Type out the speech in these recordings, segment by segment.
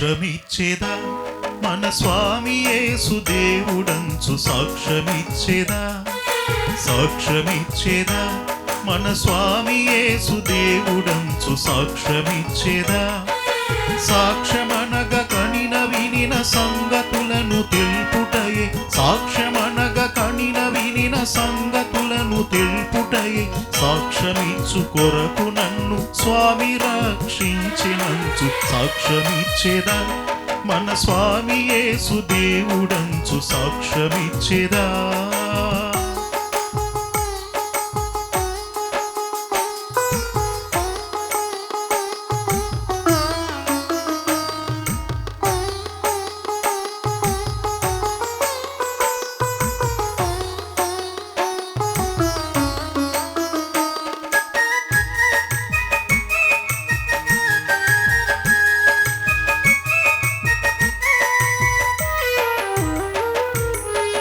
సాక్ష్యమిచ్చేదా మన స్వామి యేసు దేవుడంచు సాక్ష్యమిచ్చేదా సాక్ష్యమిచ్చేదా మన స్వామి యేసు దేవుడంచు సాక్ష్యమిచ్చేదా సాక్ష్యమనగ కనిన వినిన సంగతులను తెలుపుటయే సాక్ష్యమనగ కనిన వినిన సంగతులను తెలుపుటయే సాక్ష్యమిచ్చు కొరకు నన్ను స్వామి రక్షించినంచు సాక్ష్యమిచ్చేదా మన స్వామి యేసు దేవుడంచు సాక్ష్యమిచ్చేదా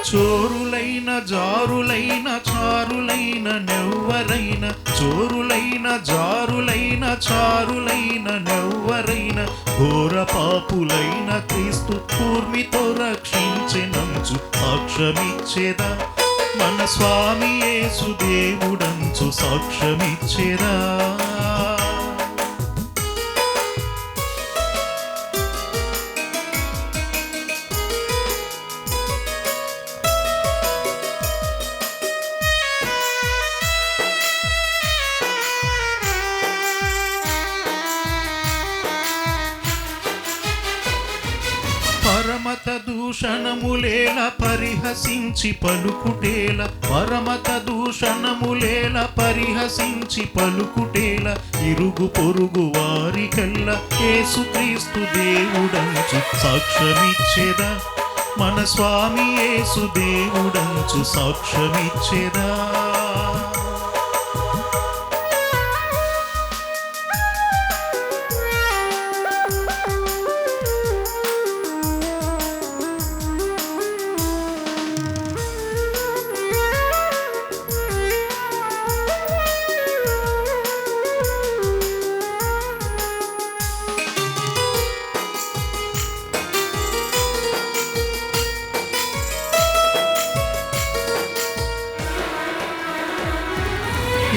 చోరులైన జారులైన చారులైన నెవ్వరైన చోరులైన జారులైన చారులైన నెవ్వరైన ఘోర పాపులైన క్రీస్తు కూర్మితో రక్షించెనంచు సాక్ష్యమిచ్చేదా మన స్వామి యేసు దేవుడంచు సాక్ష్యమిచ్చేదా పరమత దూషణములేల పరిహసించి పలుకుటేల పరమత దూషణములేల పరిహసించి పలుకుటేల ఇరుగు పొరుగు వారికల్లా యేసుక్రీస్తు దేవుడంచు సాక్ష్యమిచ్చేదా మన స్వామి యేసు దేవుడంచు సాక్ష్యమిచ్చేదా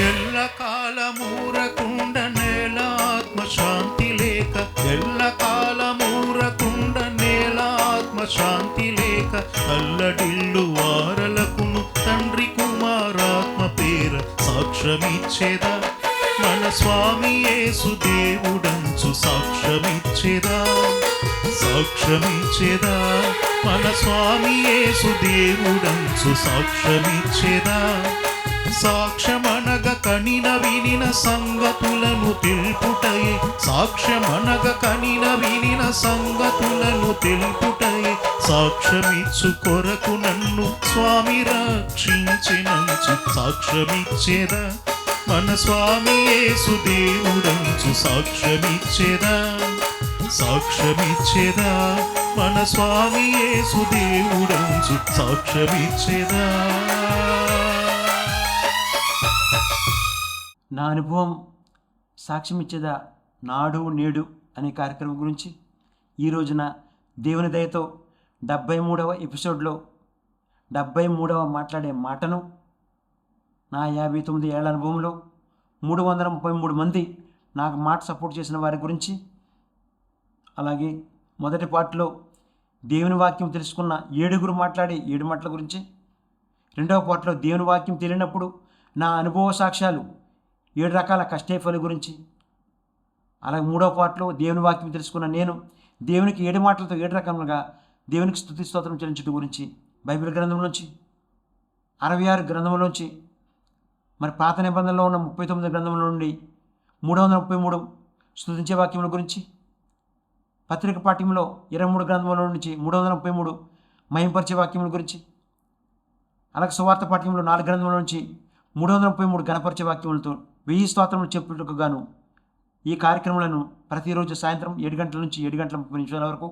ఎల్ల కాలమూరకుండ నేల ఆత్మశాంతి లేక ఎల్ల కాలమూరకుండ నేల ఆత్మశాంతి లేక అల్లడిల్లు వారలకును తండ్రి కుమారాత్మ పేర సాక్ష్యమిచ్చేదా మన స్వామి యేసు దేవుడంచు సాక్ష్యమిచ్చేదా సాక్ష్యమిచ్చేదా మన స్వామి యేసు దేవుడంచు సాక్ష్యమిచ్చేదా సాక్ష్యమనగ కనిన వినిన సంగతులను తెలుపుటయే సాక్ష్యమనగ కనిన వినిన సంగతులను తెలుపుటయే సాక్ష్యమిచ్చు కొరకు నన్ను స్వామి రక్షించినంచు సాక్ష్యమిచ్చేదా మన స్వామి యేసు దేవుడంచు సాక్ష్యమిచ్చేదా సాక్ష్యమిచ్చేదా మన స్వామి యేసు దేవుడంచు సాక్ష్యమిచ్చేదా నా అనుభవం సాక్ష్యం ఇచ్చేదా నాడు నేడు అనే కార్యక్రమం గురించి ఈ రోజున దేవుని దయతో 73వ ఎపిసోడ్లో 73వ మాట్లాడే మాటను నా 59 ఏళ్ల అనుభవంలో 333 మంది నాకు మాట సపోర్ట్ చేసిన వారి గురించి అలాగే మొదటి పార్ట్లో దేవుని వాక్యం తెలుసుకున్న 7గురు మాట్లాడే 7 మాటల గురించి రెండవ పార్ట్లో దేవుని వాక్యం తెలియనప్పుడు నా అనుభవ సాక్ష్యాలు 7 రకాల కష్టేఫల గురించి అలాగే మూడవ పార్ట్లో దేవుని వాక్యం తెలుసుకున్న నేను దేవునికి 7 మాటలతో 7 రకములుగా దేవునికి స్తుతి స్తోత్రం చెల్లించడం గురించి బైబిల్ గ్రంథంలోంచి 66 గ్రంథంలోంచి మరి పాత నిబంధనలో ఉన్న 39 గ్రంథముల నుండి 333 స్తుతించే వాక్యముల గురించి పత్రిక పాఠ్యంలో 23 గ్రంథముల నుంచి 333 మహింపరిచే వాక్యముల గురించి అలాగే సువార్త పాఠ్యంలో 4 గ్రంథముల నుంచి 333 గణపరిచే వాక్యములతో 1000 స్తోత్రములు చెప్పుటకు గాను ఈ కార్యక్రమాలను ప్రతిరోజు సాయంత్రం 7 గంటల నుంచి 7 గంటల 30 నిమిషాల వరకు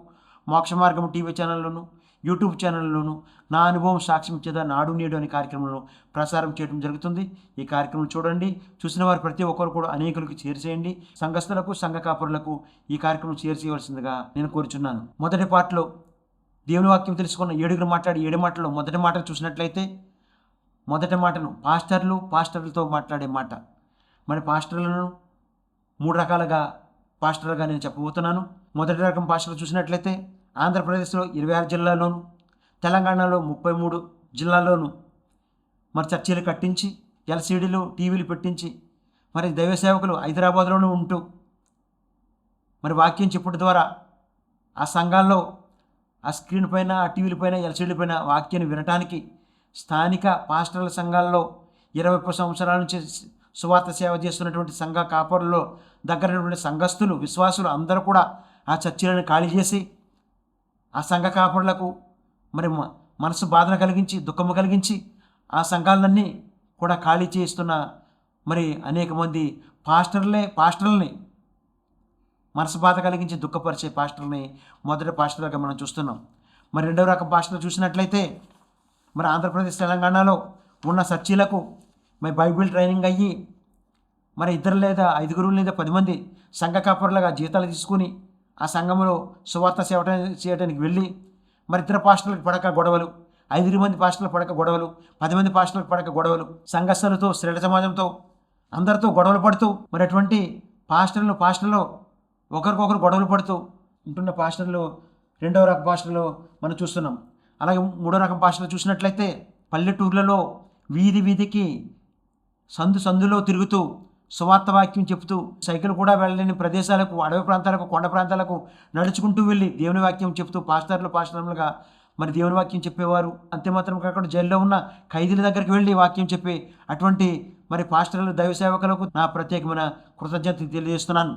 మోక్ష మార్గం టీవీ ఛానల్లోను యూట్యూబ్ ఛానల్లోనూ నా అనుభవం సాక్ష్యం ఇచ్చేదా నాడు నేడు అనే కార్యక్రమంలో ప్రసారం చేయడం జరుగుతుంది. ఈ కార్యక్రమం చూడండి. చూసిన వారు ప్రతి ఒక్కరు కూడా అనేకులకు షేర్ చేయండి. సంఘస్థులకు, సంఘ కాపురులకు ఈ కార్యక్రమం షేర్ చేయవలసిందిగా నేను కోరుచున్నాను. మొదటి పార్ట్లో దేవుని వాక్యం తెలుసుకున్న 7 మాట్లాడి 7 మాటల్లో మొదటి మాటను చూసినట్లయితే, మొదటి మాటను పాస్టర్లతో మాట్లాడే మాట. మరి పాస్టర్లను 3 రకాలుగా పాస్టర్లుగా నేను చెప్పబోతున్నాను. మొదటి రకం పాస్టర్లు చూసినట్లయితే ఆంధ్రప్రదేశ్లో 26 జిల్లాల్లోను, తెలంగాణలో 33 జిల్లాల్లోనూ మరి చర్చీలు కట్టించి, ఎల్సీడీలు, టీవీలు పెట్టించి, మరి దైవ సేవకులు హైదరాబాద్లోనూ ఉంటూ మరి వాక్యం చెప్పుట ద్వారా ఆ సంఘాల్లో ఆ స్క్రీన్ పైన, ఆ టీవీల పైన, ఎల్సీడీ పైన వాక్యాన్ని వినటానికి స్థానిక పాస్టర్ల సంఘాల్లో 20 సంవత్సరాల నుంచి సువార్త సేవ చేస్తున్నటువంటి సంఘ కాపరుల్లో దగ్గరైనటువంటి సంఘస్థులు, విశ్వాసులు అందరూ కూడా ఆ చర్చిలను ఖాళీ చేసి ఆ సంఘ కాపరులకు మరి మనసు బాధన కలిగించి, దుఃఖము కలిగించి ఆ సంఘాలన్నీ కూడా ఖాళీ చేస్తున్న మరి అనేక మంది పాస్టర్లని మనసు బాధ కలిగించి దుఃఖపరిచే పాస్టర్ని మొదటి పాస్టర్గా మనం చూస్తున్నాం. మరి రెండవ రకం పాస్టర్లు చూసినట్లయితే మరి ఆంధ్రప్రదేశ్, తెలంగాణలో ఉన్న చర్చీలకు మరి బైబిల్ ట్రైనింగ్ అయ్యి మరి 2 లేదా 5 లేదా 10 మంది సంఘ కాపరులుగా జీతాలు తీసుకుని ఆ సంఘంలో సువార్త సేవ చేయడానికి వెళ్ళి మరి ఇతర పాస్టర్లకు పడక గొడవలు, 5 మంది పాస్టర్లకు పడక గొడవలు, 10 మంది పాస్టర్లకు పడక గొడవలు, సంఘస్థులతో, శ్రేణ సమాజంతో అందరితో గొడవలు పడుతూ మరి అటువంటి పాస్టర్లు ఒకరికొకరు గొడవలు పడుతూ ఉంటున్న పాస్టర్లు రెండవ రకం పాస్టర్లు మనం చూస్తున్నాం. అలాగే మూడో రకం పాస్టర్లు చూసినట్లయితే పల్లెటూర్లలో వీధికి సందులో తిరుగుతూ సువార్త వాక్యం చెప్తూ, సైకిల్ కూడా వెళ్ళలేని ప్రదేశాలకు, అడవి ప్రాంతాలకు, కొండ ప్రాంతాలకు నడుచుకుంటూ వెళ్ళి దేవుని వాక్యం చెప్తూ పాస్టర్లుగా మరి దేవుని వాక్యం చెప్పేవారు. అంతే మాత్రం కాకుండా జైల్లో ఉన్న ఖైదీల దగ్గరికి వెళ్ళి వాక్యం చెప్పే అటువంటి మరి పాస్టర్లు, దైవ సేవకులకు నా ప్రత్యేకమైన కృతజ్ఞత తెలియజేస్తున్నాను.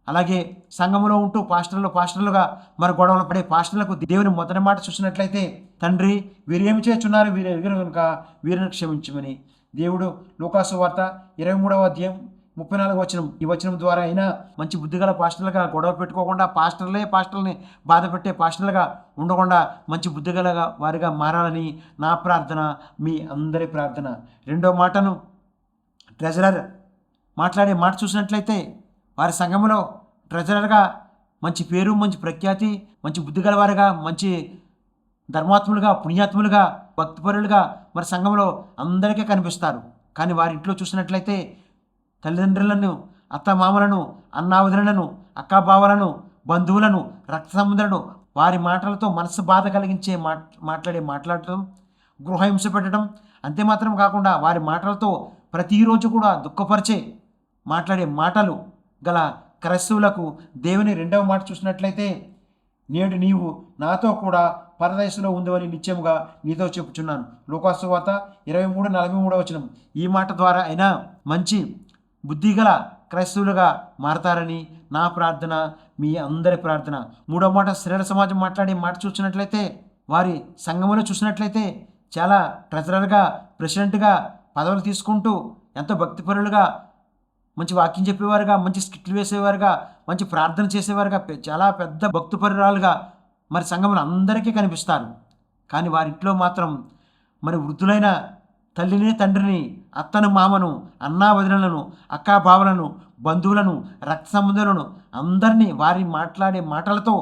అలాగే సంఘములో ఉంటూ పాస్టర్లుగా మరి గొడవలు పడే పాస్టర్లకు దేవుని మొదటి మాట చూసినట్లయితే, తండ్రి వీరు ఏమి చేస్తున్నారు, వీరు ఎదురు కనుక వీరిని క్షమించమని దేవుడు లూకాసు వార్త 23వ అధ్యాయం 34వ వచనం, ఈ వచనం ద్వారా అయినా మంచి బుద్ధిగల పాస్టర్లుగా గొడవ పెట్టుకోకుండా పాస్టర్ని బాధ పెట్టే పాస్టర్లుగా ఉండకుండా మంచి బుద్ధిగల వారిగా మారాలని నా ప్రార్థన, మీ అందరి ప్రార్థన. రెండో మాటను ట్రెజరర్ మాట్లాడే మాట చూసినట్లయితే వారి సంఘములో ట్రెజరర్గా మంచి పేరు, మంచి ప్రఖ్యాతి, మంచి బుద్ధిగల వారిగా, మంచి ధర్మాత్ములుగా, పుణ్యాత్ములుగా, భక్తిపరులుగా మరి సంఘంలో అందరికీ కనిపిస్తారు. కానీ వారి ఇంట్లో చూసినట్లయితే తల్లిదండ్రులను, అత్తమామలను, అన్నావదులను, అక్కాబావలను, బంధువులను, రక్త సంబంధులను వారి మాటలతో మనసు బాధ కలిగించే మాట్లాడటం, గృహహింస పెట్టడం, అంతే మాత్రం కాకుండా వారి మాటలతో ప్రతిరోజు కూడా దుఃఖపరిచే మాట్లాడే మాటలు గల క్రైస్తవులకు దేవుని రెండవ మాట చూసినట్లయితే, నేడు నీవు నాతో కూడా పరదేశంలో ఉందని నిత్యముగా నీతో చెప్పుచున్నాను. లూకాసు వార్త 23:43 వచనం. ఈ మాట ద్వారా అయినా మంచి బుద్ధిగల క్రైస్తవులుగా మారతారని నా ప్రార్థన, మీ అందరి ప్రార్థన. మూడో మాట శ్రేణ సమాజం మాట్లాడే మాట చూసినట్లయితే వారి సంఘములో చూసినట్లయితే చాలా ట్రెజరర్గా, ప్రెసిడెంట్గా పదవులు తీసుకుంటూ ఎంతో భక్తిపరులుగా, మంచి వాక్యం చెప్పేవారుగా, మంచి స్కిట్లు వేసేవారుగా, మంచి ప్రార్థన చేసేవారుగా, చాలా పెద్ద భక్తిపరురాలుగా మరి సంఘంలో అందరికీ కనిపిస్తారు. కానీ వారింట్లో మాత్రం మరి వృద్ధులైన తల్లిని, తండ్రిని, అత్తను, మామను, అన్నా వదినలను, అక్కా బావలను, బంధువులను, రక్త సంబంధులను అందరినీ వారి మాట్లాడే మాటలతో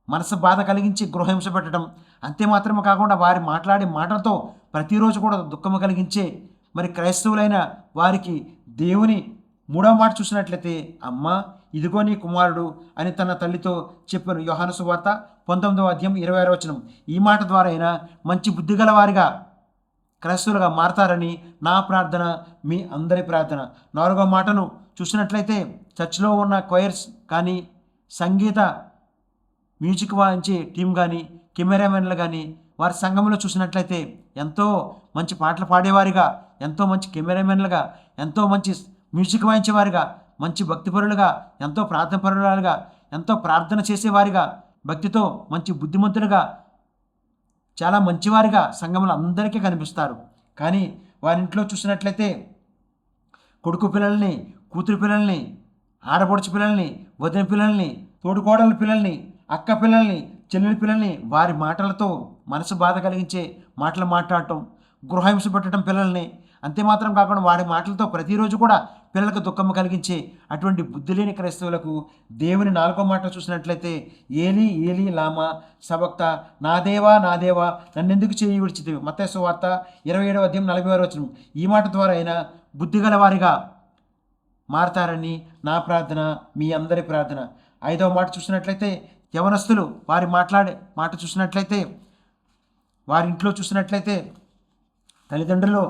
మనసు బాధ కలిగించి గృహహింస పెట్టడం, అంతే మాత్రమే కాకుండా వారి మాట్లాడే మాటలతో ప్రతిరోజు కూడా దుఃఖము కలిగించే మరి క్రైస్తవులైన వారికి దేవుని మూడవ మాట చూసినట్లయితే, అమ్మ ఇదిగో నీ కుమారుడు అని తన తల్లితో చెప్పాను. యోహాను సువార్త 19వ అధ్యాయం 26వ వచనం. ఈ మాట ద్వారా అయినా మంచి బుద్ధిగల వారిగా క్రైస్తవులుగా మారతారని నా ప్రార్థన, మీ అందరి ప్రార్థన. నాలుగవ మాటను చూసినట్లయితే చర్చ్లో ఉన్న కొయర్స్ కానీ, సంగీత మ్యూజిక్ వాయించే టీం కానీ, కెమెరామెన్లు కానీ వారి సంఘంలో చూసినట్లయితే ఎంతో మంచి పాటలు పాడేవారిగా, ఎంతో మంచి కెమెరామెన్లుగా, ఎంతో మంచి మ్యూజిక్ వాయించేవారిగా, మంచి భక్తిపరులుగా, ఎంతో ప్రార్థనపరులుగా, ఎంతో ప్రార్థన చేసేవారిగా, భక్తితో మంచి బుద్ధిమంతులుగా, చాలా మంచివారిగా సంఘంలో అందరికీ కనిపిస్తారు. కానీ వారింట్లో చూసినట్లయితే కొడుకు పిల్లల్ని, కూతురు పిల్లల్ని, ఆడపడుచు పిల్లల్ని, వదిన పిల్లల్ని, తోడుకోడల పిల్లల్ని, అక్క పిల్లల్ని, చెల్లెలి పిల్లల్ని వారి మాటలతో మనసు బాధ కలిగించే మాటలు మాట్లాడటం, గృహహింస పెట్టడం పిల్లల్ని, అంతేమాత్రం కాకుండా వాడి మాటలతో ప్రతిరోజు కూడా పిల్లలకు దుఃఖం కలిగించే అటువంటి బుద్ధి లేని క్రైస్తవులకు దేవుని 4వ మాట చూసినట్లయితే ఏలీ ఏలీ లామా సబక్త, నా దేవా నన్నెందుకు చేయి విడిచితివి. మత్తయి సువార్త 27వ అధ్యాయం 40వ వచనం. ఈ మాట ద్వారా అయినా బుద్ధిగల వారిగా మారతారని నా ప్రార్థన, మీ అందరి ప్రార్థన. 5వ మాట చూసినట్లయితే యవనస్తులు వారి మాట్లాడే మాట చూసినట్లయితే, వారి ఇంట్లో చూసినట్లయితే తల్లిదండ్రులు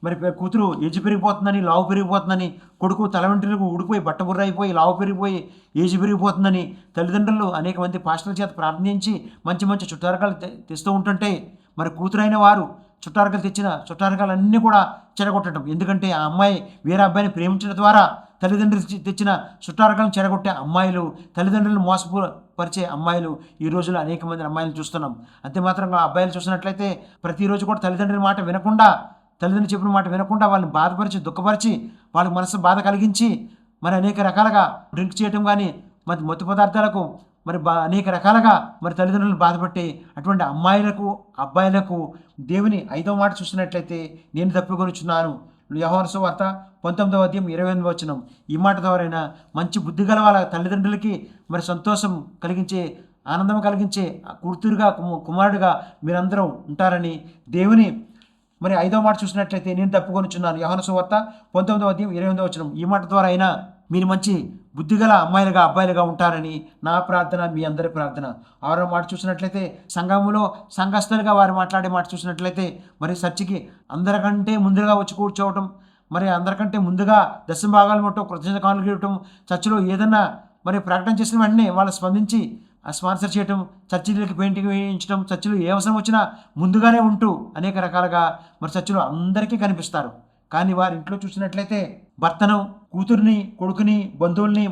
మరి కూతురు ఏజ్ పెరిగిపోతుందని, లావు పెరిగిపోతుందని, కొడుకు తల వెంట్రులకు ఊడిపోయి బట్టబుర్ర అయిపోయి లావు పెరిగిపోయి ఏజ్ పెరిగిపోతుందని తల్లిదండ్రులు అనేక మంది పాస్టర్ల చేత ప్రార్థించి మంచి మంచి చుట్టారకాలు తెస్తూ ఉంటుంటే, మరి కూతురైన వారు చుట్టారకాలు తెచ్చిన చుట్టారకాలన్నీ కూడా చెడగొట్టడం. ఎందుకంటే ఆ అమ్మాయి వేరే అబ్బాయిని ప్రేమించడం ద్వారా తల్లిదండ్రులు తెచ్చిన చుట్టారకాలను చెడగొట్టే అమ్మాయిలు, తల్లిదండ్రులను మోసపరిచే అమ్మాయిలు ఈ రోజుల్లో అనేక మంది అమ్మాయిలను చూస్తున్నాం. అంతేమాత్రంగా అబ్బాయిలు చూసినట్లయితే ప్రతిరోజు కూడా తల్లిదండ్రుల మాట వినకుండా, తల్లిదండ్రులు చెప్పిన మాట వినకుండా వాళ్ళని బాధపరిచి దుఃఖపరిచి వాళ్ళకి మనసు బాధ కలిగించి మరి అనేక రకాలుగా డ్రింక్ చేయటం కానీ మరి మత్తు పదార్థాలకు మరి అనేక రకాలుగా మరి తల్లిదండ్రులను బాధపట్టి అటువంటి అమ్మాయిలకు అబ్బాయిలకు దేవుని 5వ మాట చూసినట్లయితే నేను తప్పికొనుచున్నాను. యోహాను సువార్త 19వ అధ్యాయం 28వ వచనం. ఈ మాట ద్వారా మంచి బుద్ధి గల వాళ్ళ తల్లిదండ్రులకి మరి సంతోషం కలిగించే, ఆనందం కలిగించే కూతురుగా కుమారుడిగా మీరందరూ ఉంటారని దేవుని మరి 5వ మాట చూసినట్లయితే నేను తప్పుకొనుచున్నాను. యోహాను సువార్త 19వ అధ్యాయం 28వ వచనం. ఈ మాట ద్వారా మీరు మంచి బుద్ధిగల అమ్మాయిలుగా అబ్బాయిలుగా ఉంటారని నా ప్రార్థన, మీ అందరి ప్రార్థన. 6వ మాట చూసినట్లయితే సంఘములో సంఘస్థులుగా వారు మాట్లాడే మాట చూసినట్లయితే మరి చర్చికి అందరికంటే ముందుగా వచ్చి కూర్చోవటం, మరి అందరికంటే ముందుగా దశమ భాగాలు మొట్టం కృతజ్ఞత కానుకలు ఇవ్వటం, చర్చిలో ఏదన్నా మరి ప్రకటన చేసిన వెంటనే వాళ్ళు స్పందించి స్పాన్సర్ చేయటం, చర్చిలకి పెయింటింగ్ వేయించడం, చర్చిలో ఏ అవసరం వచ్చినా ముందుగానే ఉంటూ అనేక రకాలుగా మరి చర్చిలో అందరికీ కనిపిస్తారు. కానీ వారి ఇంట్లో చూసినట్లయితే భర్తను, కూతుర్ని, కొడుకుని, బంధువుల్ని,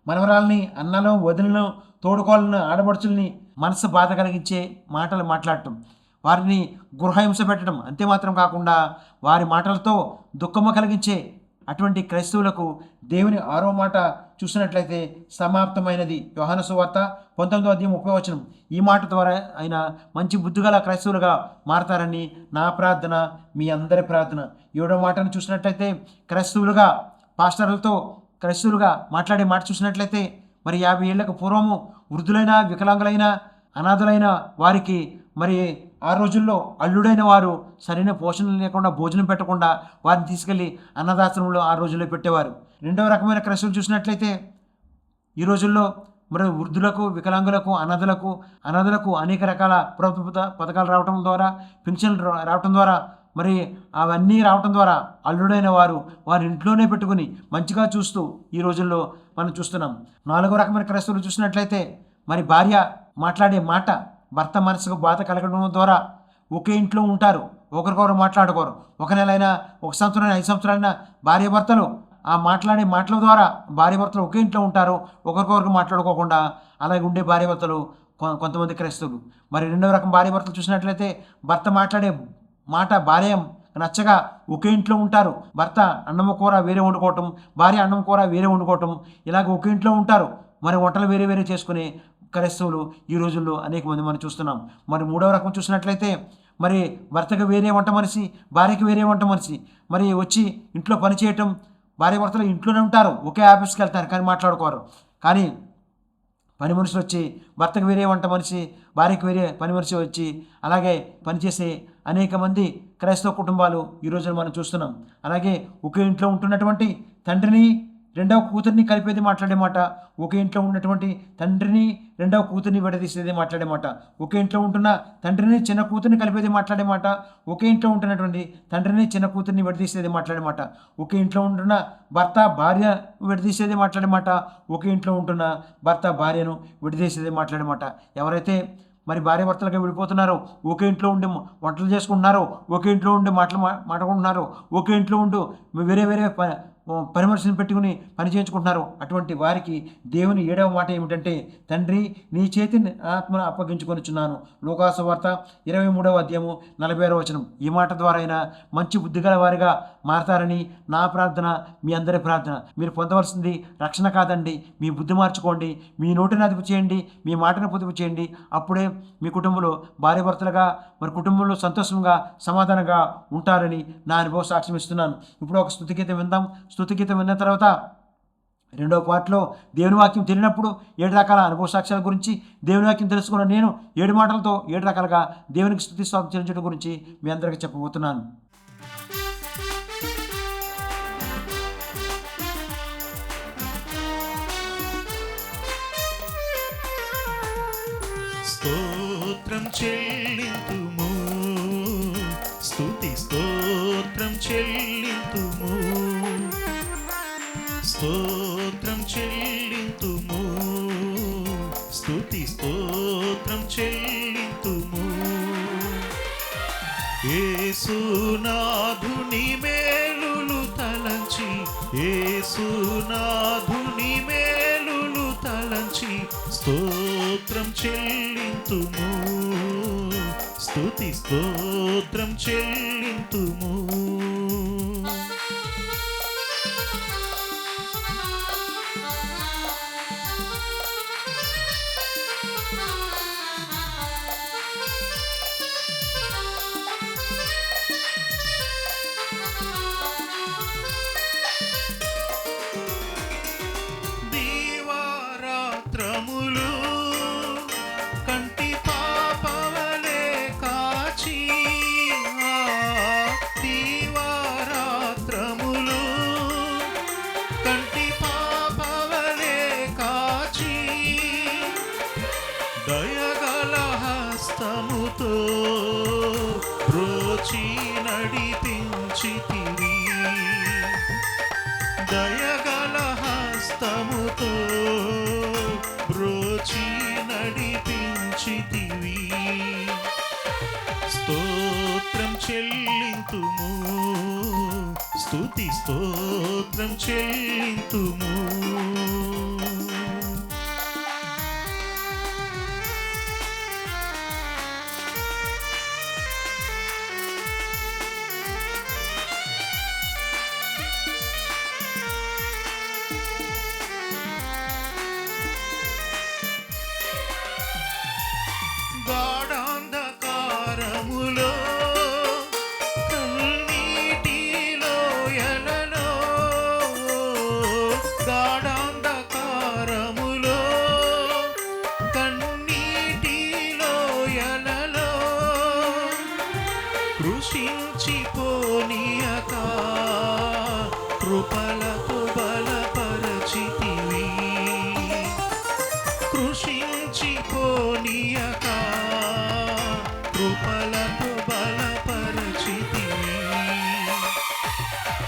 మనవరాల్ని, అన్నలను, వదినలను, తోడుకోళ్ళను, ఆడపడుచుల్ని మనసు బాధ కలిగించే మాటలు మాట్లాడటం, వారిని గృహహింస పెట్టడం, అంతేమాత్రం కాకుండా వారి మాటలతో దుఃఖము కలిగించే అటువంటి క్రైస్తవులకు దేవుని 6వ మాట చూసినట్లయితే సమాప్తమైనది. యోహాను సువార్త 19వ అధ్యాయం 30వ వచనం. ఈ మాట ద్వారా ఆయన మంచి బుద్ధిగల క్రైస్తవులుగా మారతారని నా ప్రార్థన, మీ అందరి ప్రార్థన. 7వ మాటను చూసినట్లయితే క్రైస్తవులుగా పాస్టర్లతో క్రైస్తవులుగా మాట్లాడే మాట చూసినట్లయితే మరి 50 ఏళ్లకు పూర్వము వృద్ధులైన, వికలాంగులైన, అనాథులైన వారికి మరి ఆ రోజుల్లో అల్లుడైన వారు సరైన పోషణ లేకుండా భోజనం పెట్టకుండా వారిని తీసుకెళ్ళి అన్నదాశ్రమంలో ఆ రోజుల్లో పెట్టేవారు. 2వ రకమైన క్రైస్తవులు చూసినట్లయితే ఈ రోజుల్లో మరి వృద్ధులకు, వికలాంగులకు, అనాథులకు అనేక రకాల ప్రభుత్వ పథకాలు రావటం ద్వారా, పెన్షన్లు రావటం ద్వారా, మరి అవన్నీ రావటం ద్వారా అల్లుడైన వారి ఇంట్లోనే పెట్టుకుని మంచిగా చూస్తూ ఈ రోజుల్లో మనం చూస్తున్నాం. 4వ రకమైన క్రైస్తవులు చూసినట్లయితే మరి భార్య మాట్లాడే మాట భర్త మనసుకు బాధ కలగడం ద్వారా ఒకే ఇంట్లో ఉంటారు, ఒకరికొకరు మాట్లాడుకోరు. 1 నెలైనా, 1 సంవత్సరం, 5 సంవత్సరాలైనా భార్యాభర్తలు ఆ మాట్లాడే మాటల ద్వారా భార్యాభర్తలు ఒకే ఇంట్లో ఉంటారు, ఒకరికొకరు మాట్లాడుకోకుండా అలాగే ఉండే భార్యాభర్తలు కొంతమంది క్రైస్తవులు. మరి 2వ రకం భార్యాభర్తలు చూసినట్లయితే భర్త మాట్లాడే మాట భార్య నచ్చగా ఒకే ఇంట్లో ఉంటారు, భర్త అన్నం కూర వేరే వండుకోవటం, భార్య అన్నం కూర వేరే వండుకోవటం, ఇలాగ ఒకే ఇంట్లో ఉంటారు. మరి వంటలు వేరే వేరే చేసుకునే క్రైస్తవులు ఈ రోజుల్లో అనేక మంది మనం చూస్తున్నాం. మరి 3వ రకం చూసినట్లయితే మరి భర్తకు వేరే వంట మనిషి, భార్యకి వేరే వంట మనిషి, మరి వచ్చి ఇంట్లో పని చేయటం, భార్య భర్తలు ఇంట్లోనే ఉంటారు, ఒకే ఆఫీస్కి వెళ్తారు కానీ మాట్లాడుకోరు. కానీ పని మనుషులు వచ్చి భర్తకు వేరే వంట మనిషి, భార్యకు వేరే పని మనిషి వచ్చి అలాగే పనిచేసే అనేక మంది క్రైస్తవ కుటుంబాలు ఈ రోజున మనం చూస్తున్నాం. అలాగే ఒకే ఇంట్లో ఉంటున్నటువంటి తండ్రిని, 2వ కూతురిని కలిపేది మాట్లాడే మాట, ఒకే ఇంట్లో ఉన్నటువంటి తండ్రిని, 2వ కూతురిని విడదీసేది మాట్లాడే మాట, ఒకే ఇంట్లో ఉంటున్న తండ్రిని, చిన్న కూతురిని కలిపేది మాట్లాడే మాట, ఒకే ఇంట్లో ఉంటున్నటువంటి తండ్రిని, చిన్న కూతురిని విడదీసేది మాట్లాడే మాట, ఒకే ఇంట్లో ఉంటున్న భర్త భార్య విడదీసేది మాట్లాడే మాట, ఒకే ఇంట్లో ఉంటున్న భర్త భార్యను విడదీసేది మాట్లాడే మాట. ఎవరైతే మరి భార్య భర్తలుగా విడిపోతున్నారో, ఒకే ఇంట్లో ఉండి వంటలు చేసుకుంటున్నారో, ఒకే ఇంట్లో ఉండి మాట్లాడుకుంటున్నారో, ఒకే ఇంట్లో ఉంటూ వేరే వేరే పనిమనుషులను పెట్టుకుని పని చేయించుకుంటున్నారో అటువంటి వారికి దేవుని 7వ మాట ఏమిటంటే, తండ్రి నీ చేతిని ఆత్మను అప్పగించుకొనిచున్నాను. లోకాసు వార్త 23వ అధ్యాయము 46వ వచనం. ఈ మాట ద్వారా అయినా మంచి బుద్ధి గల వారిగా మారతారని నా ప్రార్థన, మీ అందరి ప్రార్థన. మీరు పొందవలసింది రక్షణ కాదండి, మీ బుద్ధి మార్చుకోండి, మీ నోటిని అదుపు చేయండి, మీ మాటను పొదుపు చేయండి. అప్పుడే మీ కుటుంబంలో భార్యాభర్తలుగా మరి కుటుంబంలో సంతోషంగా సమాధానంగా ఉంటారని నా అనుభవ సాక్ష్యం ఇస్తున్నాను. ఇప్పుడు ఒక స్తుతిగీతం విందాం. స్తుతిగీతం విన్న తర్వాత 2వ పార్ట్లో దేవుని వాక్యం తెలియనప్పుడు 7 రకాల అనుభవ సాక్ష్యాల గురించి, దేవుని వాక్యం తెలుసుకున్న నేను 7 మాటలతో 7 రకాలుగా దేవునికి స్తుతి స్తోత్రం చెల్లించడం గురించి మీ అందరికీ చెప్పబోతున్నాను. స్తోత్రం చెల్లింతుము, స్తుతి స్తోత్రం చెల్లింతుము, స్తోత్రం చెల్లింతుము, స్తుతి స్తోత్రం చెల్లింతుము. యేసునాథుని మేలులు తలంచి, యేసునాథుని మేలులు తలంచి స్తోత్రం చెల్లింతుము, స్తుతి స్తోత్రం చెల్లింతుము. దీవారాత్రములు కంటి పాపవలే కాచి, దీవారాత్రములు కంటి పాపవలే కాచి, దయగల హస్తముతో బ్రోచి నడిపించితివి, దయగల హస్తముతో బ్రోచి నడిపించితివి. స్తోత్రం చెల్లింతుము, స్తుతి స్తోత్రం చెల్లింతుము. గాఢాంధకారములో కన్నీటిలో ఎలలో, గాఢాంధకారములో కన్నీటిలో ఎలలో కృషించిపోనీయక కృపలతో బలపరచితివి, కృషించిపోనీయక కృపలతో బలపరచితివి.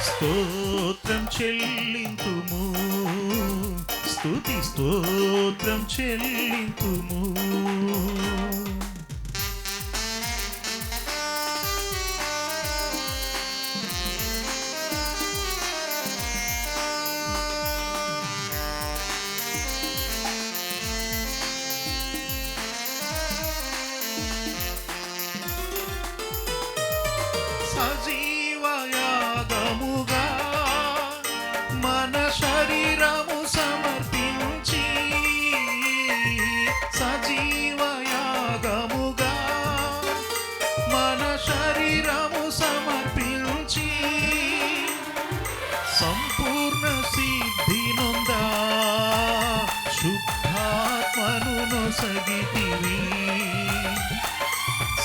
స్తోత్రం చెల్లింతుము, స్తుతి స్తోత్రం చెల్లింతుము. సజీవయాగముగా మన శరీరము సమర్పించి, సజీవయాగముగా మన శరీరము సమర్పించి, సంపూర్ణ సిద్ధి నొందా శుద్ధాత్మను నొసగితివి,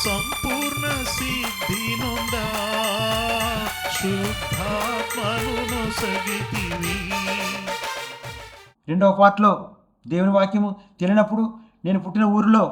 సంపూర్ణ సిద్ధి నొందా శుద్ధాత్మను నొసగితివి. 2వ పార్ట్లో దేవుని వాక్యము తెలియనప్పుడు నేను పుట్టిన ఊరిలో,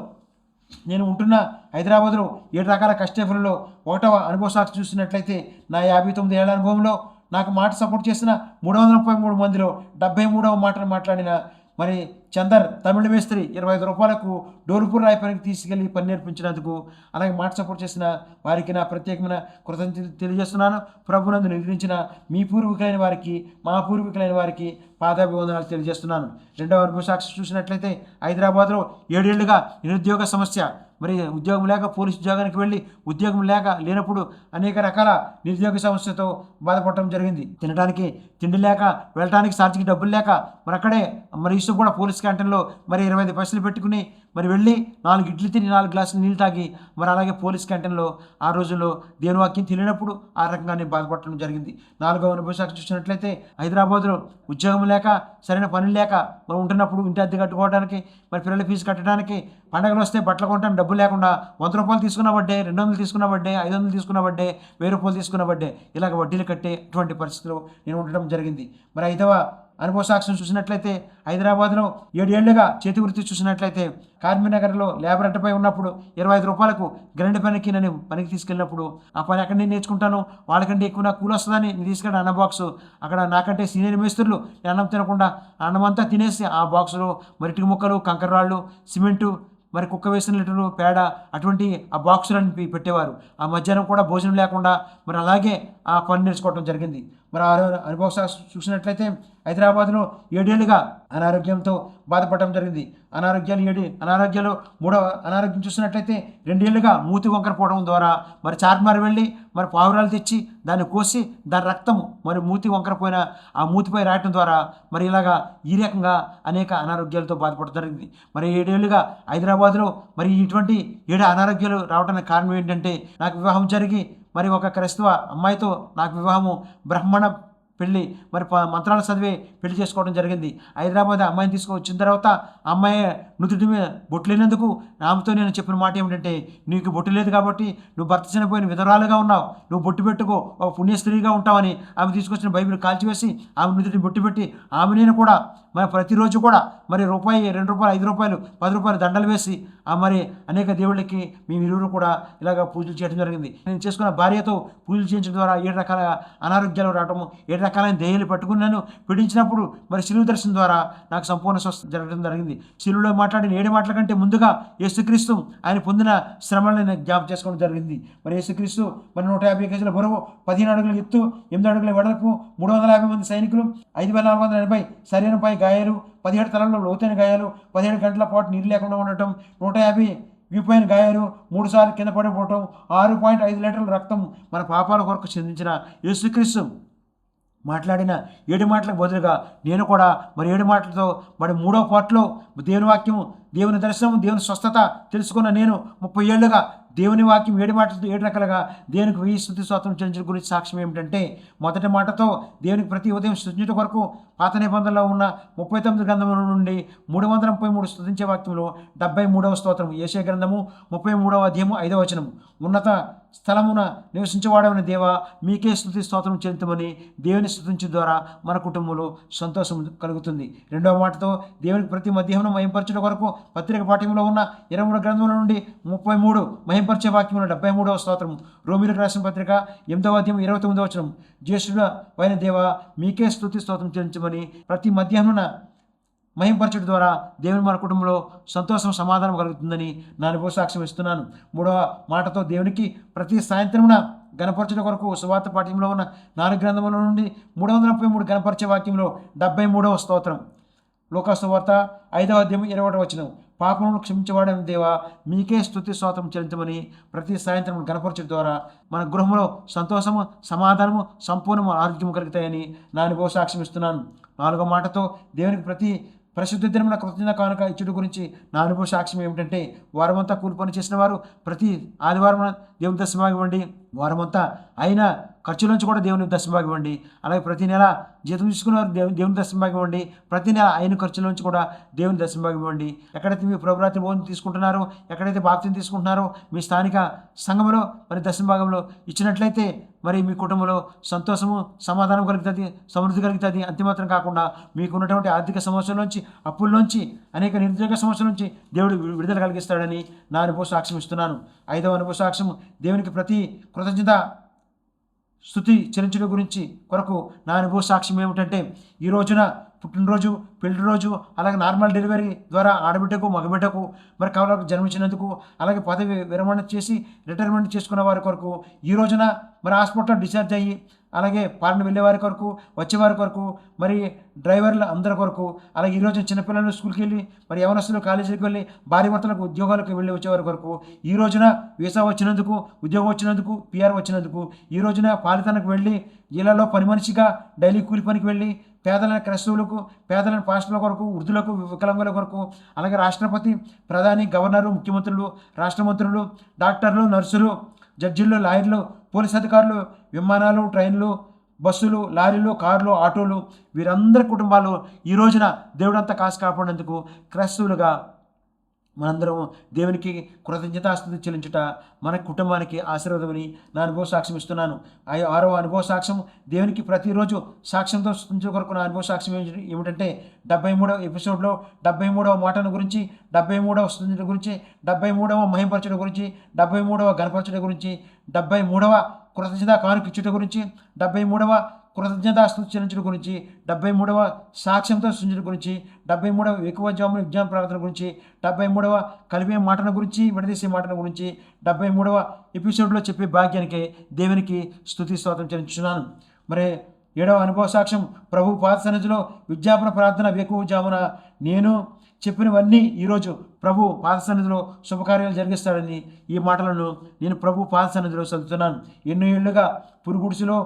నేను ఉంటున్న హైదరాబాద్లో 7 రకాల కష్టఫలంలో 1వ అనుభవ సాక్షి చూసినట్లయితే నా 59 ఏళ్ల అనుభవంలో నాకు మాట సపోర్ట్ చేసిన 333 మందిలో 73వ మాటను మాట్లాడిన మరి చందర్ తమిళ మేస్త్రి 25 రూపాయలకు డోల్పూర్ రాయి పనికి తీసుకెళ్లి పని నేర్పించినందుకు, అలాగే మాట సపోర్ట్ చేసిన వారికి నా ప్రత్యేకమైన కృతజ్ఞతలు తెలియజేస్తున్నాను. ప్రభునందు నిద్రించిన మీ పూర్వీకులైన వారికి, మా పూర్వీకులైన వారికి పాదాభివందనాలు తెలియజేస్తున్నాను. రెండవ అనుభవ సాక్షి చూసినట్లయితే హైదరాబాద్లో 7 ఏళ్లుగా నిరుద్యోగ సమస్య, మరి ఉద్యోగం లేక పోలీస్ ఉద్యోగానికి వెళ్ళి ఉద్యోగం లేనప్పుడు అనేక రకాల నిరుద్యోగ సమస్యతో బాధపడటం జరిగింది. తినడానికి తిండి లేక, వెళ్ళడానికి ఛార్జీకి డబ్బులు లేక, మరి అక్కడే మరి ఇసు కూడా పోలీస్ క్యాంటీన్లో మరి 25 పైసలు పెట్టుకుని మరి వెళ్ళి 4 ఇడ్లీ తిని 4 గ్లాసులు నీళ్ళు తాగి, మరి అలాగే పోలీస్ క్యాంటీన్లో ఆ రోజుల్లో దేవుని వాక్యం తెలియనప్పుడు ఆ రకంగానే బాధపడటం జరిగింది. 4వ అనుభవ సాక్షి చూసినట్లయితే హైదరాబాద్లో ఉద్యోగం లేక, సరైన పని లేక మరి ఉంటున్నప్పుడు ఇంటి అద్దె కట్టుకోవడానికి, మరి పిల్లల ఫీజు కట్టడానికి, పండగలు వస్తే బట్టలు కొనడానికి డబ్బులు లేకుండా 100 రూపాయలు తీసుకున్న వడ్డే, 200 తీసుకున్న వడ్డే, 500 తీసుకున్న వడ్డే, 1000 రూపాయలు తీసుకున్న వడ్డే, ఇలాగ వడ్డీలు కట్టేటువంటి పరిస్థితిలో నేను ఉండడం జరిగింది. మరి 5వ అనుభవ సాక్ష్యం చూసినట్లయితే హైదరాబాద్లో 7 ఏళ్లుగా చేతి వృత్తి చూసినట్లయితే కార్మినగర్లో లేబర్ అడ్డపై ఉన్నప్పుడు 25 రూపాయలకు గ్రైండ్ పనికి నేను పనికి తీసుకెళ్ళినప్పుడు, ఆ పని ఎక్కడ నేను నేర్చుకుంటాను, వాళ్ళకంటే ఎక్కువ నాకు కూలి వస్తుందని నేను తీసుకెళ్ళి అన్న బాక్సు, అక్కడ నాకంటే సీనియర్ మేస్త్రులు అన్నం తినకుండా అన్నం అంతా తినేసి ఆ బాక్సులో మరి ఇటుక ముక్కలు, కంకర రాళ్ళు, సిమెంటు, మరి కుక్క వేసిన లీటరు పేడ అటువంటి ఆ బాక్సులను పెట్టేవారు. ఆ మధ్యాహ్నం కూడా భోజనం లేకుండా మరి అలాగే ఆ పని నేర్చుకోవడం జరిగింది. మరి ఆ అనుభవ చూసినట్లయితే హైదరాబాద్లో 7 ఏళ్లుగా అనారోగ్యంతో బాధపడటం జరిగింది. అనారోగ్యాలు 3వ అనారోగ్యం చూసినట్లయితే 2 ఏళ్లుగా మూతి వంకర పోవడం ద్వారా మరి చార్మార్ వెళ్ళి మరి పావురాలు తెచ్చి దాన్ని కోసి దాని రక్తము మరి మూతి వంకరపోయిన ఆ మూతిపై రాయటం ద్వారా మరి ఇలాగా ఈ రకంగా అనేక అనారోగ్యాలతో బాధపడటం జరిగింది. మరి 7 ఏళ్లుగా హైదరాబాద్లో మరి ఇటువంటి 7 అనారోగ్యాలు రావడానికి కారణం ఏంటంటే, నాకు వివాహం జరిగి మరి ఒక క్రైస్తవ అమ్మాయితో నాకు వివాహము బ్రాహ్మణ పెళ్ళి, మరి మంత్రాలు చదివి పెళ్లి చేసుకోవడం జరిగింది. హైదరాబాద్ అమ్మాయిని తీసుకువచ్చిన తర్వాత ఆ అమ్మాయి నుదుటి మీద బొట్టు లేనందుకు ఆమెతో నేను చెప్పిన మాట ఏమిటంటే, నీకు బొట్టు లేదు కాబట్టి నువ్వు భర్త చనిపోయిన విధవరాలుగా ఉన్నావు, నువ్వు బొట్టు పెట్టుకో, ఒక పుణ్యస్త్రీగా ఉంటావని ఆమె తీసుకొచ్చిన బైబిల్ కాల్చివేసి ఆమె నుదుటిని బొట్టు పెట్టి ఆమె నేను కూడా మరి ప్రతిరోజు కూడా మరి రూపాయి, 2 రూపాయలు, 5 రూపాయలు, 10 రూపాయలు దండలు వేసి మరి అనేక దేవుళ్ళకి మేము ఇరువురు కూడా ఇలాగ పూజలు చేయడం జరిగింది. నేను చేసుకున్న భార్యతో పూజలు చేయించడం ద్వారా 7 రకాల అనారోగ్యాలు రావటము, 7 రకాలైన దెయ్యాలు పట్టుకుని నన్ను పీడించినప్పుడు మరి శిలువ దర్శనం ద్వారా నాకు సంపూర్ణ స్వస్థత జరగడం జరిగింది. శిలువలో మాట్లాడిన 7 మాటల కంటే ముందుగా యేసుక్రీస్తు ఆయన పొందిన శ్రమలను జ్ఞాపకం చేసుకోవడం జరిగింది. మరి యేసుక్రీస్తు మరి 150 కేజీల బరువు, 15 అడుగుల ఎత్తు, 8 అడుగుల వెడల్పు, 350 మంది సైనికులు, 5480 శరీరంపై గాయాలు, 17 తలల్లో లోతైన గాయాలు, 17 గంటల పాటు నీరు లేకుండా ఉండటం, 150 విపైన గాయాలు, 3 సార్లు కింద పడిపోవటం, 6.5 లీటర్ల రక్తం మన పాపాల కొరకు చెందించిన యేసుక్రీస్తు మాట్లాడిన 7 మాటలకు బదులుగా నేను కూడా మరి 7 మాటలతో మరి 3వ పార్ట్లో దేవుని వాక్యము, దేవుని దర్శనం, దేవుని స్వస్థత తెలుసుకున్న నేను 30 ఏళ్లుగా దేవుని వాక్యం 7 మాటలతో 7 రకాలుగా దేవునికి 1000 స్తుతి స్తోత్రం చెల్లించడం గురించి సాక్ష్యం ఏమిటంటే, మొదటి మాటతో దేవునికి ప్రతి ఉదయం స్తుతించడం కొరకు పాత నిబంధనలో ఉన్న 39 గ్రంథముల నుండి 333 స్తుతించే వాక్యంలో 73వ స్తోత్రం, యెషయా గ్రంథము 33వ అధ్యాయము 5వ వచనం, ఉన్నత స్థలమున నివసించేవాడమైన దేవా మీకే స్తుతి స్తోత్రం చెల్లించమని దేవుని స్తుతించడం ద్వారా మన కుటుంబంలో సంతోషం కలుగుతుంది. 2వ మాటతో దేవునికి ప్రతి మధ్యాహ్నం మహింపరచడం కొరకు పత్రిక పాఠ్యంలో ఉన్న 23 గ్రంథముల నుండి 33 మహింపరిచే వాక్యంలో 73వ స్తోత్రము, రోమీయులకు రాసిన పత్రిక 8వ అధ్యాయం 29వ వచనం, జ్యేష్ఠుడు అయిన దేవా మీకే స్తుతి స్తోత్రం చెల్లించమని ప్రతి మధ్యాహ్నం మహింపరచడం ద్వారా దేవుని మన కుటుంబంలో సంతోషం, సమాధానం కలుగుతుందని నా అనుభవ సాక్ష్యం ఇస్తున్నాను. 3వ మాటతో దేవునికి ప్రతి సాయంత్రమున గణపరచడం కొరకు సువార్త పాఠ్యంలో ఉన్న 4 గ్రంథముల నుండి 333 గణపరిచే వాక్యంలో 73వ స్తోత్రం, లూకా సువార్త 5వ అధ్యాయం 21వ వచనం, పాపములను క్షమించేవాడైన దేవా మీకే స్తుతి స్తోత్రం చెల్లించమని ప్రతి సాయంత్రం గణపరచడం ద్వారా మన గృహంలో సంతోషము, సమాధానము, సంపూర్ణ ఆరోగ్యం కలుగుతాయని నా అనుభవ సాక్ష్యం ఇస్తున్నాను. 4వ మాటతో దేవునికి ప్రతి పరిశుద్ధ దినమున కృతజ్ఞత కానుక ఇచ్చుడు గురించి నా అనుభవ సాక్ష్యం ఏమిటంటే, వారమంతా కూలి పని చేసిన వారు ప్రతి ఆదివారం దేవుని దశభాగం ఇవ్వండి, వారమంతా అయిన ఖర్చుల నుంచి కూడా దేవుని దశభాగం ఇవ్వండి, అలాగే ప్రతి నెల జీతం తీసుకున్నవారు దేవుని దశభాగం ఇవ్వండి, ప్రతి నెల అయిన ఖర్చుల నుంచి కూడా దేవుని దశభాగం ఇవ్వండి. ఎక్కడైతే మీ ప్రభురాత్రి భోజనం తీసుకుంటున్నారో, ఎక్కడైతే బాప్తిని తీసుకుంటున్నారో మీ స్థానిక సంఘంలో మరి దశభాగంలో ఇచ్చినట్లయితే మరి మీ కుటుంబంలో సంతోషము, సమాధానం కలుగుతుంది, సమృద్ధి కలుగుతుంది. అంతిమాత్రం కాకుండా మీకు ఉన్నటువంటి ఆర్థిక సమస్యల నుంచి, అప్పుల నుంచి, అనేక నిరుద్యోగ సమస్యల నుంచి దేవుడు విడుదల కలిగిస్తాడని నా అనుభవ సాక్ష్యం ఇస్తున్నాను. 5వ అనుభవ సాక్ష్యం దేవునికి ప్రతి కృతజ్ఞత స్తుతి చెల్లించడం గురించి కొరకు నా అనుభవ సాక్ష్యం ఏమిటంటే, ఈ రోజున పుట్టినరోజు, పెళ్లి రోజు, అలాగే నార్మల్ డెలివరీ ద్వారా ఆడబిడ్డకు, మగబిడ్డకు, మరి కవలకు జన్మించినందుకు, అలాగే పదవి విరమణ చేసి రిటైర్మెంట్ చేసుకున్న వారి కొరకు, ఈ రోజున మరి హాస్పిటల్ డిశ్చార్జ్ అయ్యి అలాగే పాలన వెళ్ళే వారి కొరకు, వచ్చేవారి కొరకు, మరి డ్రైవర్లు అందరి కొరకు, అలాగే ఈరోజు చిన్నపిల్లలు స్కూల్కి వెళ్ళి, మరి యవనస్తులు కాలేజీకి వెళ్ళి, భార్య భర్తలకు ఉద్యోగాలకు వెళ్ళి వచ్చేవారి కొరకు, ఈ రోజున వీసా వచ్చినందుకు, ఉద్యోగం వచ్చినందుకు, పిఆర్ వచ్చినందుకు, ఈ రోజున పాలితానికి వెళ్ళి ఇళ్లలో పని మనిషిగా డైలీ కూలి పనికి వెళ్ళి పేదలైన క్రైస్తవులకు, పేదలైన పాస్టర్ల కొరకు, వృద్ధులకు, వికలాంగుల కొరకు, అలాగే రాష్ట్రపతి, ప్రధాని, గవర్నరు, ముఖ్యమంత్రులు, రాష్ట్ర మంత్రులు, డాక్టర్లు, నర్సులు, జడ్జిలు, లాయర్లు, పోలీస్ అధికారులు, విమానాలు, ట్రైన్లు, బస్సులు, లారీలు, కార్లు, ఆటోలు, వీరందరి కుటుంబాలు ఈ రోజున దేవుడంతా కాసి కాపాడినందుకు క్రైస్తవులుగా మనందరం దేవునికి కృతజ్ఞతాస్తుతి చెల్లించుట మన కుటుంబానికి ఆశీర్వాదమని నా అనుభవ సాక్ష్యం ఇస్తున్నాను. ఆ 6వ అనుభవ సాక్ష్యం దేవునికి ప్రతిరోజు సాక్ష్యంతో స్తుతించే కొరకు నా అనుభవ సాక్ష్యం ఏమిటంటే 73వ ఎపిసోడ్లో 73వ మాటను గురించి, 73వ స్తుతించడం గురించి, 73వ మహింపరచడం గురించి, 73వ గణపరచడం గురించి, 73వ కృతజ్ఞత కానుకిచ్చుట గురించి, 73వ కృతజ్ఞతాస్తుతి చెల్లించడం గురించి, 73వ సాక్ష్యంతో స్తుతించడం గురించి, 73వ ఎక్కువ జాములు విజ్ఞాన ప్రార్థన గురించి, 73వ కలిపే మాటల గురించి, విడదీసే మాటల గురించి, 73వ ఎపిసోడ్లో చెప్పే భాగ్యానికి దేవునికి స్తుతి స్తోత్రం చెల్లించున్నాను. మరి 7వ అనుభవ సాక్ష్యం ప్రభు పాద సన్నిధిలో విజ్ఞాపన ప్రార్థన వేకువజామున నేను చెప్పినవన్నీ ఈరోజు ప్రభు పాద సన్నిధిలో శుభకార్యాలు జరిగిస్తాడని ఈ మాటలను నేను ప్రభు పాద సన్నిధిలో చదువుతున్నాను. ఎన్నో ఏళ్లుగా పురుగుడిసిలో,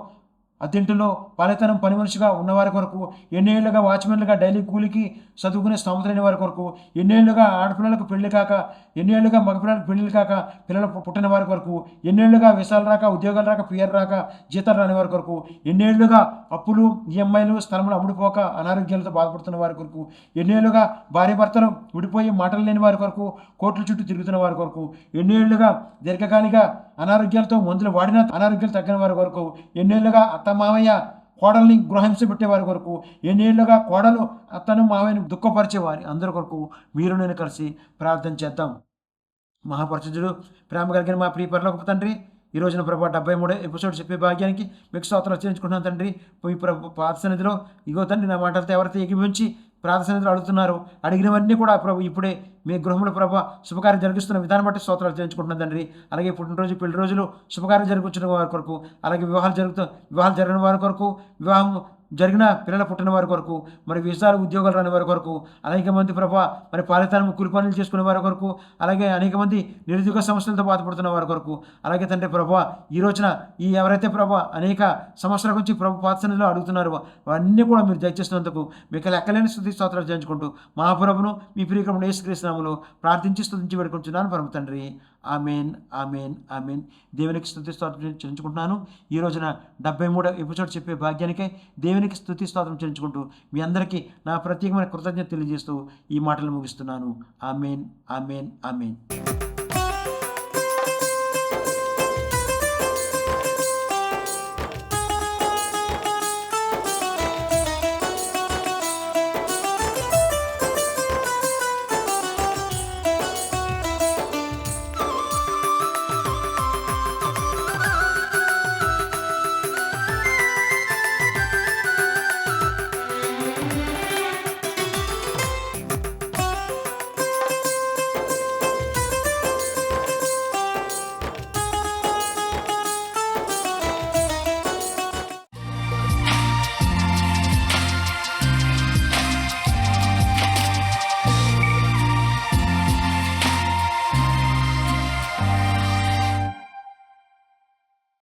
అతింటిలో పాలితనం పని మనిషిగా ఉన్నవారి కొరకు, ఎన్నేళ్లుగా వాచ్మెన్లుగా డైలీ కూలికి చదువుకునే స్తోమత లేని వారి కొరకు, ఎన్నేళ్లుగా ఆడపిల్లలకు పెళ్లి కాక, ఎన్నేళ్లుగా మగపిల్లలకు పెళ్లి కాక పిల్లలు పుట్టిన వారి కొరకు, ఎన్నేళ్లుగా విసాలు రాక, ఉద్యోగాలు రాక, పిఆర్ రాక, జీతాలు రాని వారి కొరకు, ఎన్నేళ్లుగా అప్పులు, ఈఎంఐలు, స్థలములు అమ్ముడుపోక అనారోగ్యాలతో బాధపడుతున్న వారి కొరకు, ఎన్నేళ్లుగా భార్య భర్తలు విడిపోయి మాటలు లేని వారి కొరకు, కోట్ల చుట్టూ తిరుగుతున్న వారి కొరకు, ఎన్నేళ్లుగా దీర్ఘకాలిక అనారోగ్యాలతో మందులు వాడిన అనారోగ్యాలు తగ్గిన వారి కొరకు, ఎన్నేళ్లుగా అత్త మామయ్య కోడల్ని గృహహింస పెట్టేవారి కొరకు, ఎన్నేళ్లుగా కోడలు అత్తను మామయ్యను దుఃఖపరిచేవారి అందరి కొరకు మీరు నేను కలిసి ప్రార్థన చేద్దాం. మహాపరిశుద్ధుడు, ప్రేమ కలిగిన మా ప్రియ పరలోకపు తండ్రి, ఈ రోజున ప్రభు 73 ఎపిసోడ్ చెప్పే భాగ్యానికి మీకు స్తోత్రాలు చెల్లించుకుంటున్నాను తండ్రి. ఈ ప్రభు పాద సన్నిధిలో ఇగో తండ్రి నా మాటలతో ఎవరైతే ఎగిమించి ప్రార్థన సన్నిధిలో అడుగుతున్నారు, అడిగినవన్నీ కూడా ప్రభు ఇప్పుడే మీ గృహంలో ప్రభు శుభకార్యం జరిగిస్తున్న విధానం బట్టి స్తోత్రాలు చెల్లించుకుంటున్నాను తండ్రి. అలాగే పుట్టినరోజు, పెళ్లి రోజులు శుభకార్యం జరుగుతున్న వారి కొరకు, అలాగే వివాహాలు జరిగిన వారి కొరకు, వివాహం జరిగిన పిల్లలు పుట్టిన వారి కొరకు, మరి వీసాలు ఉద్యోగాలు రాని వారి కొరకు, అనేక మంది ప్రభా మరి పాలితానం కూలి పనులు చేసుకునే వారి కొరకు, అలాగే అనేక మంది నిరుద్యోగ సమస్యలతో బాధపడుతున్న వారి కొరకు, అలాగే తండ్రి ప్రభా ఈ రోజున ఈ ఎవరైతే ప్రభా అనేక సమస్యల గురించి ప్రభు పాత్సనిలో అడుగుతున్నారో అవన్నీ కూడా మీరు దయచేసినందుకు మీకు లెక్కలేని స్తుతి స్తోత్రాలు చేయించుకుంటూ మహాప్రభును మీ ప్రియకరమును యేసుక్రీస్తు నామములో ప్రార్థించి స్తుతించి వేడుకుంటున్నాను పరమ తండ్రి. Amen, amen, amen. దేవునికి స్తుతి స్తోత్రం చెల్లించుకుంటున్నాను. ఈ రోజున 73వ ఎపిసోడ్ చెప్పే భాగ్యానికే దేవునికి స్తుతి స్తోత్రం చెల్లించుకుంటూ మీ అందరికీ నా ప్రత్యేకమైన కృతజ్ఞత తెలియజేస్తూ ఈ మాటలు ముగిస్తున్నాను. Amen, amen, amen.